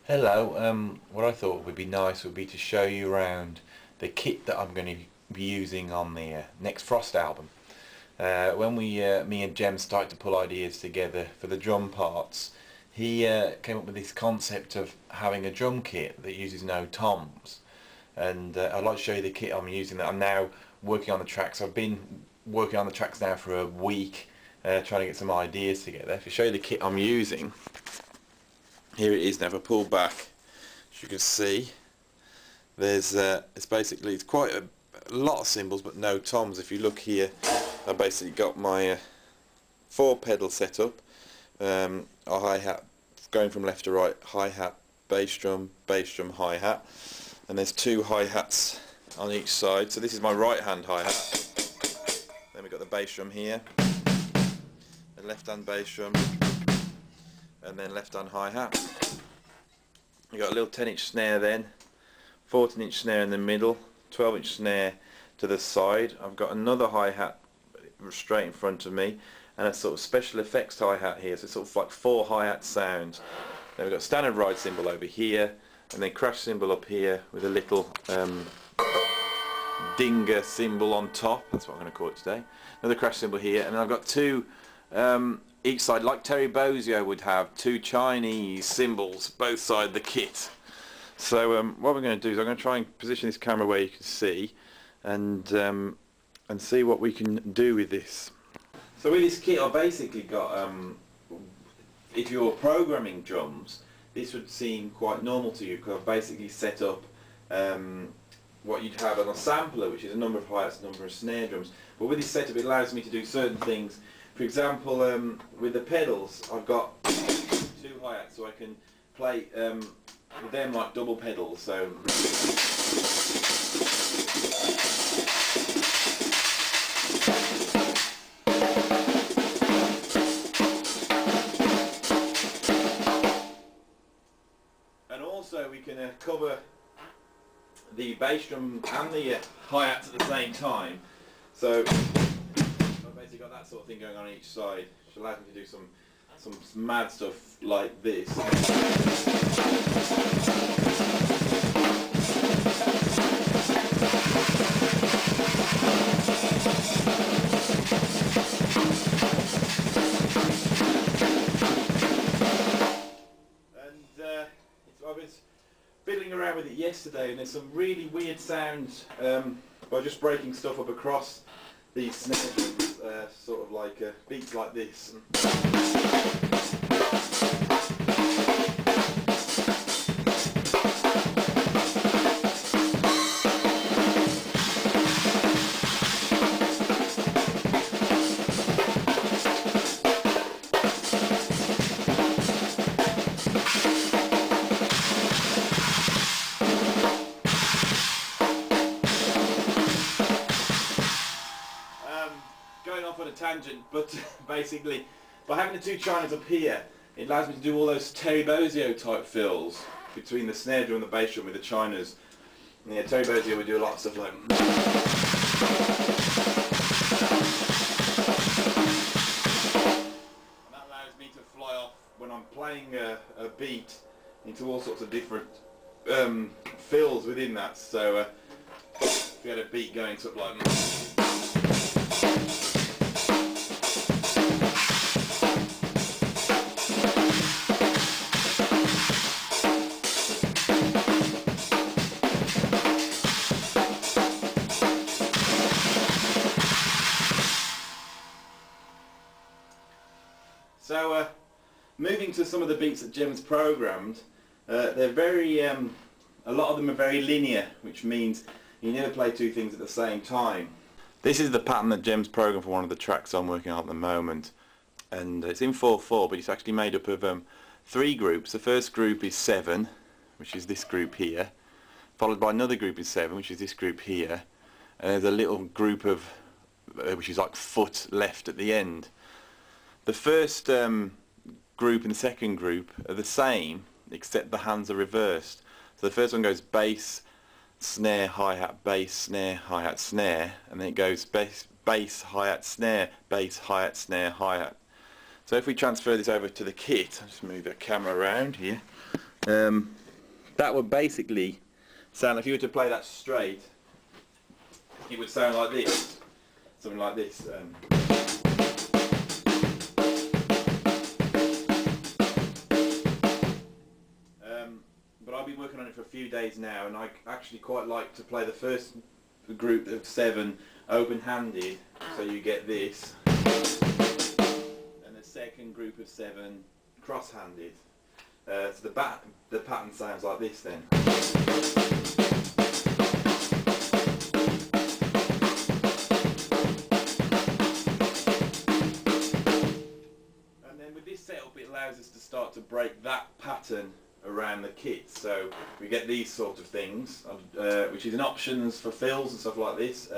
Hello, what I thought would be nice would be to show you around the kit that I'm going to be using on the next Frost album. When me and Jem started to pull ideas together for the drum parts, he came up with this concept of having a drum kit that uses no toms. And I'd like to show you the kit I'm using that I'm now working on the tracks. I've been working on the tracks now for a week, trying to get some ideas together. If I show you the kit I'm using, here it is now. If I pull back, as you can see, there's it's quite a lot of cymbals but no toms. If you look here, I basically got my 4 pedal set up, a hi-hat going from left to right, hi-hat, bass drum, hi-hat, and there's 2 hi-hats on each side. So this is my right hand hi-hat, then we've got the bass drum here, the left hand bass drum, and then left hand hi-hat. You've got a little 10-inch snare then, 14-inch snare in the middle, 12-inch snare to the side. I've got another hi-hat straight in front of me, and a sort of special effects hi-hat here, so it's sort of like 4 hi-hat sounds. Then we've got standard ride cymbal over here, and then crash cymbal up here with a little dinger cymbal on top. That's what I'm going to call it today. Another crash cymbal here, and then I've got 2 each side, like Terry Bozzio would have, 2 Chinese cymbals both sides of the kit. So what we're going to do is I'm going to try and position this camera where you can see, and see what we can do with this. So with this kit I've basically got, if you're programming drums, this would seem quite normal to you, because I've basically set up what you'd have on a sampler, which is a number of hi-hats, a number of snare drums. But with this setup it allows me to do certain things. For example, with the pedals, I've got 2 hi-hats, so I can play with them like double pedals. So and also we can cover the bass drum and the hi-hats at the same time. So basically got that sort of thing going on each side, which allows me to do some mad stuff like this. And I was fiddling around with it yesterday, and there's some really weird sounds by just breaking stuff up across these snare drums, sort of like beats like this. Going off on a tangent, but basically by having the 2 Chinas up here, it allows me to do all those Terry Bozzio type fills between the snare drum and the bass drum with the Chinas. And yeah, Terry Bozzio would do a lot of stuff like and that allows me to fly off when I'm playing a beat into all sorts of different fills within that. So if you had a beat going sort of like so, moving to some of the beats that Jem's programmed, they're very, a lot of them are very linear, which means you never play 2 things at the same time. This is the pattern that Jem's programmed for one of the tracks I'm working on at the moment, and it's in 4/4, but it's actually made up of 3 groups. The first group is 7, which is this group here, followed by another group is 7, which is this group here, and there's a little group of, which is like foot left at the end. The first group and the second group are the same, except the hands are reversed. So the first one goes bass, snare, hi-hat, bass, snare, hi-hat, snare, and then it goes bass, hi-hat, snare, bass, hi-hat, snare, hi-hat. So if we transfer this over to the kit, I'll just move the camera around here. That would basically sound, if you were to play that straight, it would sound like this, something like this. But I've been working on it for a few days now, and I actually quite like to play the first group of 7 open-handed, so you get this, and the second group of 7 cross-handed. So the pattern sounds like this then. And then with this setup, it allows us to start to break that pattern around the kit, so we get these sort of things, which is in options for fills and stuff like this.